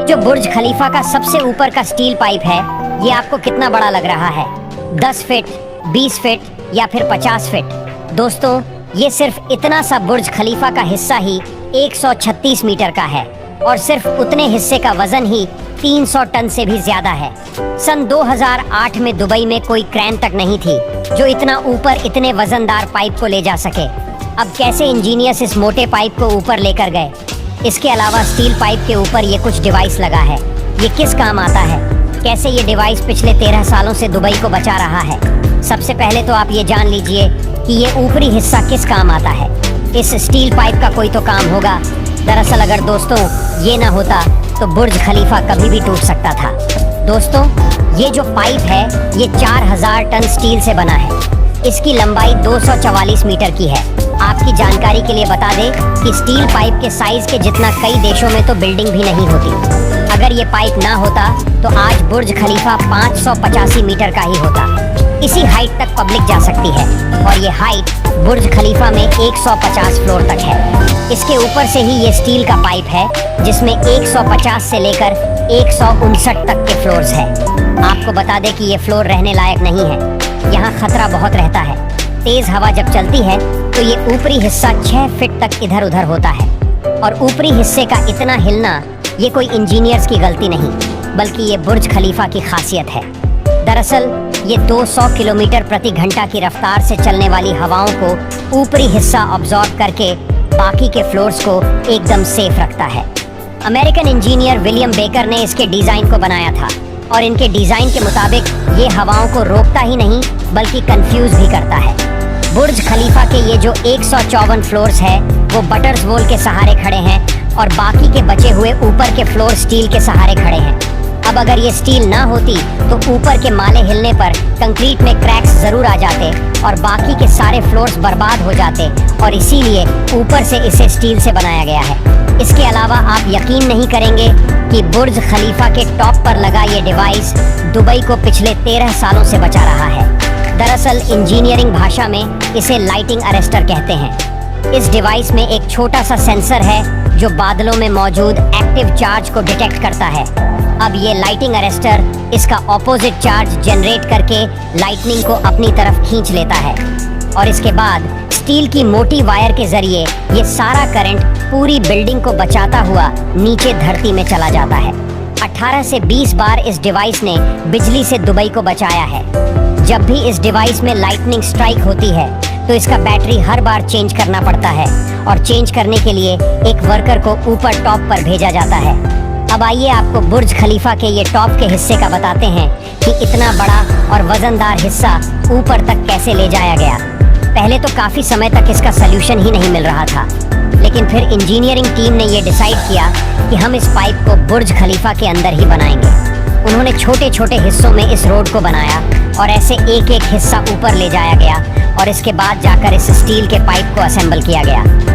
जो बुर्ज खलीफा का सबसे ऊपर का स्टील पाइप है, ये आपको कितना बड़ा लग रहा है? 10 फीट, 20 फीट या फिर 50 फीट? दोस्तों, ये सिर्फ इतना सा बुर्ज खलीफा का हिस्सा ही 136 मीटर का है और सिर्फ उतने हिस्से का वजन ही 300 टन से भी ज्यादा है। सन 2008 में दुबई में कोई क्रेन तक नहीं थी जो इतना ऊपर इतने वजनदार पाइप को ले जा सके। अब कैसे इंजीनियर्स इस मोटे पाइप को ऊपर लेकर गए? इसके अलावा स्टील पाइप के ऊपर ये कुछ डिवाइस लगा है, ये किस काम आता है? कैसे ये डिवाइस पिछले 13 सालों से दुबई को बचा रहा है? सबसे पहले तो आप ये जान लीजिए कि ये ऊपरी हिस्सा किस काम आता है। इस स्टील पाइप का कोई तो काम होगा। दरअसल अगर दोस्तों ये ना होता तो बुर्ज खलीफा कभी भी टूट सकता था। दोस्तों, ये जो पाइप है ये 4000 टन स्टील से बना है। इसकी लंबाई 244 मीटर की है। आपकी जानकारी के लिए बता दें कि स्टील पाइप के साइज के जितना कई देशों में तो बिल्डिंग भी नहीं होती। अगर ये पाइप ना होता तो आज बुर्ज खलीफा 585 मीटर का ही होता। इसी हाइट तक पब्लिक जा सकती है और ये हाइट बुर्ज खलीफा में 150 फ्लोर तक है। इसके ऊपर से ही ये स्टील का पाइप है जिसमें 150 से लेकर 159 तक के फ्लोर्स है। आपको बता दें कि ये फ्लोर रहने लायक नहीं है, यहाँ खतरा बहुत रहता है। तेज हवा जब चलती है तो ये ऊपरी हिस्सा 6 फीट तक इधर उधर होता है और ऊपरी हिस्से का इतना हिलना ये कोई इंजीनियर्स की गलती नहीं बल्कि ये बुर्ज खलीफा की खासियत है। दरअसल ये 200 किलोमीटर प्रति घंटा की रफ्तार से चलने वाली हवाओं को ऊपरी हिस्सा ऑब्जॉर्ब करके बाकी के फ्लोर्स को एकदम सेफ रखता है। अमेरिकन इंजीनियर विलियम बेकर ने इसके डिजाइन को बनाया था और इनके डिजाइन के मुताबिक ये हवाओं को रोकता ही नहीं बल्कि कंफ्यूज भी करता है। बुर्ज खलीफा के ये जो 154 फ्लोर्स है वो बटर्स वॉल के सहारे खड़े हैं और बाकी के बचे हुए ऊपर के फ्लोर स्टील के सहारे खड़े हैं। अब अगर ये स्टील ना होती तो ऊपर के माले हिलने पर कंक्रीट में क्रैक्स जरूर आ जाते और बाकी के सारे फ्लोर्स बर्बाद हो जाते और इसीलिए ऊपर से इसे स्टील से बनाया गया है। इसके अलावा आप यकीन नहीं करेंगे कि बुर्ज खलीफा के टॉप पर लगा ये डिवाइस दुबई को पिछले 13 सालों से बचा रहा है। दरअसल इंजीनियरिंग भाषा में इसे लाइटिंग अरेस्टर कहते हैं। इस डिवाइस में एक छोटा सा सेंसर है जो बादलों में मौजूद एक्टिव चार्ज को डिटेक्ट करता है। अब ये लाइटिंग अरेस्टर इसका ऑपोजिट चार्ज जनरेट करके लाइटनिंग को अपनी तरफ खींच लेता है और इसके बाद स्टील की मोटी वायर के जरिए ये सारा करंट पूरी बिल्डिंग को बचाता हुआ नीचे धरती में चला जाता है। 18 से 20 बार इस डिवाइस ने बिजली से दुबई को बचाया है। जब भी इस डिवाइस में लाइटनिंग स्ट्राइक होती है तो इसका बैटरी हर बार चेंज करना पड़ता है और चेंज करने के लिए एक वर्कर को ऊपर टॉप पर भेजा जाता है। अब आइए आपको बुर्ज खलीफा के ये टॉप के हिस्से का बताते हैं कि इतना बड़ा और वजनदार हिस्सा ऊपर तक कैसे ले जाया गया। पहले तो काफी समय तक इसका सलूशन ही नहीं मिल रहा था, लेकिन फिर इंजीनियरिंग टीम ने ये डिसाइड किया कि हम इस पाइप को बुर्ज खलीफा के अंदर ही बनाएंगे। उन्होंने छोटे छोटे हिस्सों में इस रोड को बनाया और ऐसे एक एक हिस्सा ऊपर ले जाया गया और इसके बाद जाकर इस स्टील के पाइप को असेंबल किया गया।